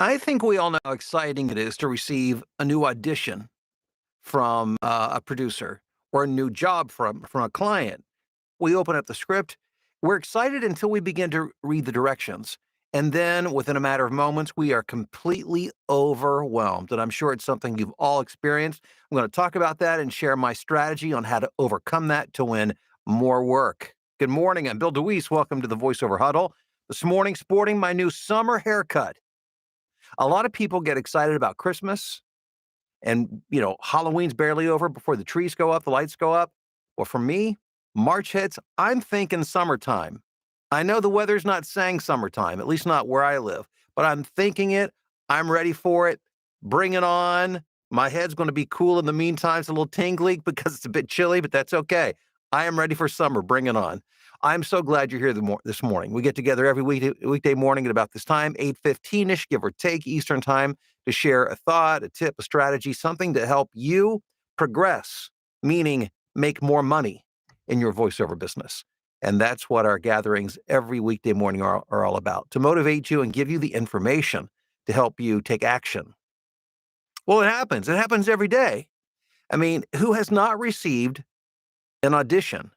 I think we all know how exciting it is to receive a new audition from a producer or a new job from a client. We open up the script. We're excited until we begin to read the directions. And then within a matter of moments, we are completely overwhelmed. And I'm sure it's something you've all experienced. I'm going to talk about that and share my strategy on how to overcome that to win more work. Good morning. I'm Bill DeWeese. Welcome to the Voiceover Huddle. This morning, sporting my new summer haircut. A lot of people get excited about Christmas and, Halloween's barely over before the trees go up, the lights go up. Well, for me, March hits, I'm thinking summertime. I know the weather's not saying summertime, at least not where I live, but I'm thinking it. I'm ready for it. Bring it on. My head's going to be cool in the meantime. It's a little tingly because it's a bit chilly, but that's okay. I am ready for summer. Bring it on. I'm so glad you're here this morning. We get together every weekday morning at about this time, 8:15ish, give or take Eastern time, to share a thought, a tip, a strategy, something to help you progress, meaning make more money in your voiceover business. And that's what our gatherings every weekday morning are all about, to motivate you and give you the information to help you take action. Well, it happens. It happens every day. I mean, who has not received an audition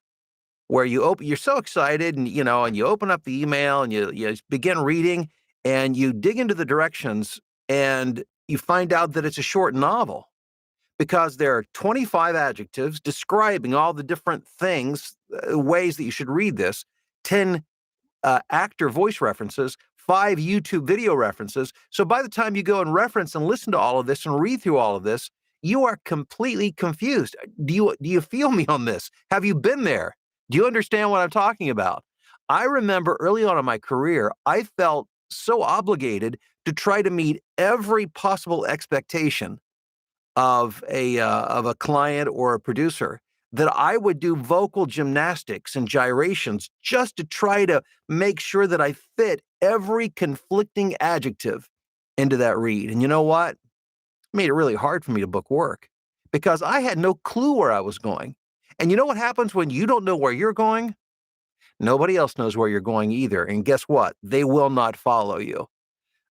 where you're so excited and you open up the email and you begin reading and you dig into the directions and you find out that it's a short novel because there are 25 adjectives describing all the different things, ways that you should read this, 10 actor voice references, 5 YouTube video references. So by the time you go and reference and listen to all of this and read through all of this, you are completely confused. Do you feel me on this? Have you been there? Do you understand what I'm talking about? I remember early on in my career, I felt so obligated to try to meet every possible expectation of a client or a producer that I would do vocal gymnastics and gyrations just to try to make sure that I fit every conflicting adjective into that read. And you know what? It made it really hard for me to book work because I had no clue where I was going. And you know what happens when you don't know where you're going? Nobody else knows where you're going either. And guess what? They will not follow you.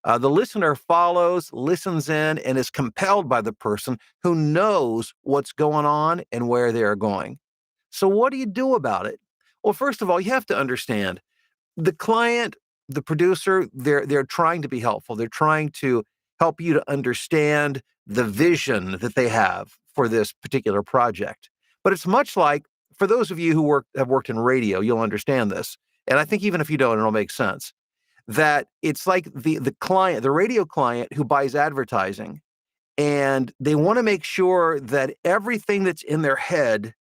The listener follows, listens in, and is compelled by the person who knows what's going on and where they're going. So, what do you do about it? Well, first of all, you have to understand the client, the producer, they're trying to be helpful. They're trying to help you to understand the vision that they have for this particular project. But it's much like for those of you who have worked in radio, you'll understand this. And I think even if you don't, it'll make sense that it's like the client, the radio client who buys advertising, and they want to make sure that everything that's in their head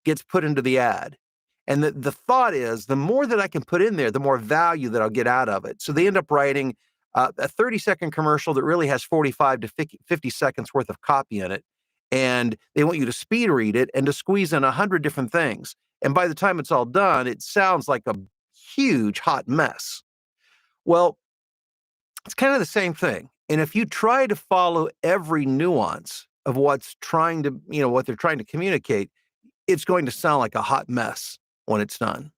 gets put into the ad. And the thought is the more that I can put in there, the more value that I'll get out of it. So they end up writing a 30-second commercial that really has 45 to 50 seconds worth of copy in it. And they want you to speed read it and to squeeze in 100 different things. And by the time it's all done, it sounds like a huge hot mess. Well, it's kind of the same thing. And if you try to follow every nuance of what they're trying to communicate, it's going to sound like a hot mess when it's done.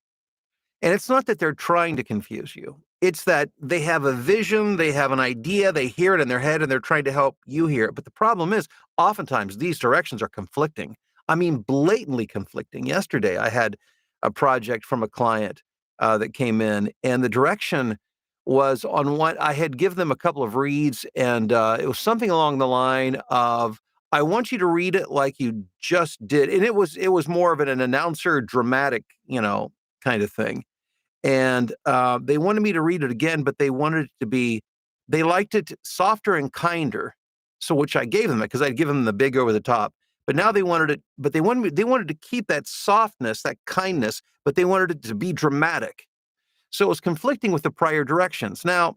And it's not that they're trying to confuse you. It's that they have a vision, they have an idea, they hear it in their head, and they're trying to help you hear it. But the problem is, oftentimes these directions are conflicting. I mean, blatantly conflicting. Yesterday, I had a project from a client that came in, and the direction was on what I had given them a couple of reads, and it was something along the line of, I want you to read it like you just did. And it was more of an announcer dramatic, kind of thing. And they wanted me to read it again, but they liked it softer and kinder. So which I gave them because I'd given them the big over the top. But now they wanted it, but they wanted to keep that softness, that kindness, but they wanted it to be dramatic. So it was conflicting with the prior directions. Now,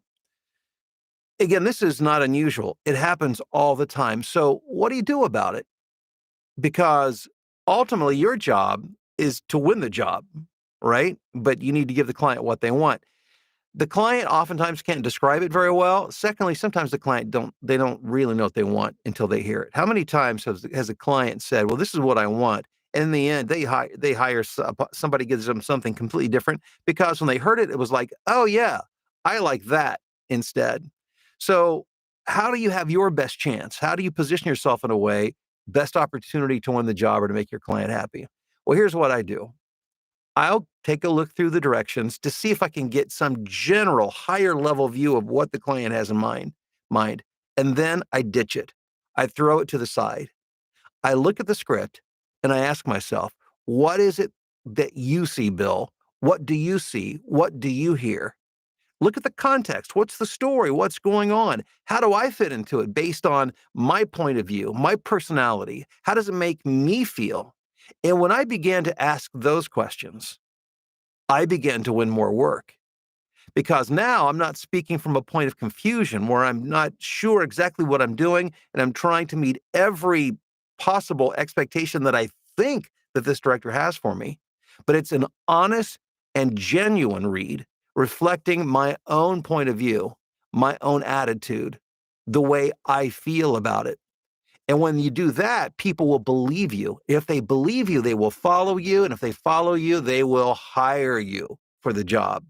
again, this is not unusual. It happens all the time. So what do you do about it? Because ultimately your job is to win the job, right? But you need to give the client what they want. The client oftentimes can't describe it very well. Secondly, sometimes the client don't really know what they want until they hear it. How many times has a client said, "Well, this is what I want," and in the end, they hire somebody, gives them something completely different because when they heard it, it was like, "Oh yeah, I like that instead." So how do you have your best chance? How do you position yourself in a way, best opportunity to win the job or to make your client happy? Well, here's what I do. I'll take a look through the directions to see if I can get some general higher level view of what the client has in mind. And then I ditch it. I throw it to the side. I look at the script and I ask myself, what is it that you see, Bill? What do you see? What do you hear? Look at the context. What's the story? What's going on? How do I fit into it based on my point of view, my personality? How does it make me feel? And when I began to ask those questions, I began to win more work because now I'm not speaking from a point of confusion where I'm not sure exactly what I'm doing and I'm trying to meet every possible expectation that I think that this director has for me. But it's an honest and genuine read reflecting my own point of view, my own attitude, the way I feel about it. And when you do that, people will believe you. If they believe you, they will follow you. And if they follow you, they will hire you for the job.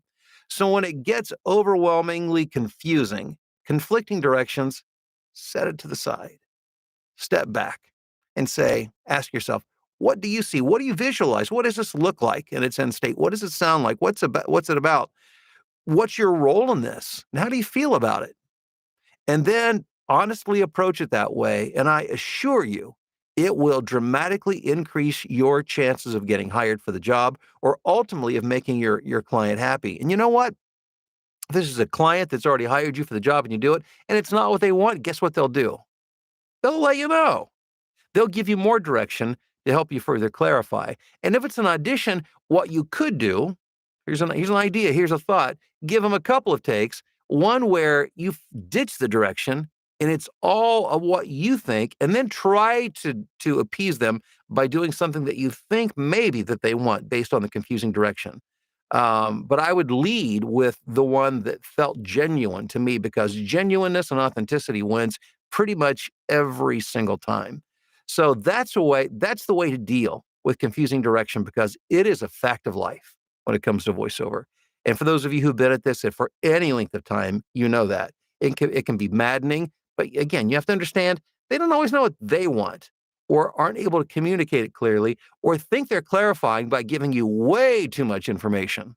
So when it gets overwhelmingly confusing, conflicting directions, set it to the side, step back and say, ask yourself, what do you see? What do you visualize? What does this look like in its end state? What does it sound like? What's it about? What's your role in this? And how do you feel about it? And then honestly approach it that way. And I assure you, it will dramatically increase your chances of getting hired for the job or ultimately of making your client happy. And you know what? If this is a client that's already hired you for the job and you do it, and it's not what they want, guess what they'll do? They'll let you know. They'll give you more direction to help you further clarify. And if it's an audition, what you could do, here's an idea, here's a thought, give them a couple of takes, one where you ditch the direction and it's all of what you think, and then try to appease them by doing something that you think maybe that they want based on the confusing direction. But I would lead with the one that felt genuine to me because genuineness and authenticity wins pretty much every single time. So that's the way to deal with confusing direction because it is a fact of life when it comes to voiceover. And for those of you who've been at this for any length of time, you know that. It can be maddening, but again, you have to understand they don't always know what they want or aren't able to communicate it clearly or think they're clarifying by giving you way too much information.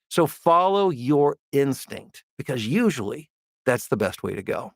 So follow your instinct because usually that's the best way to go.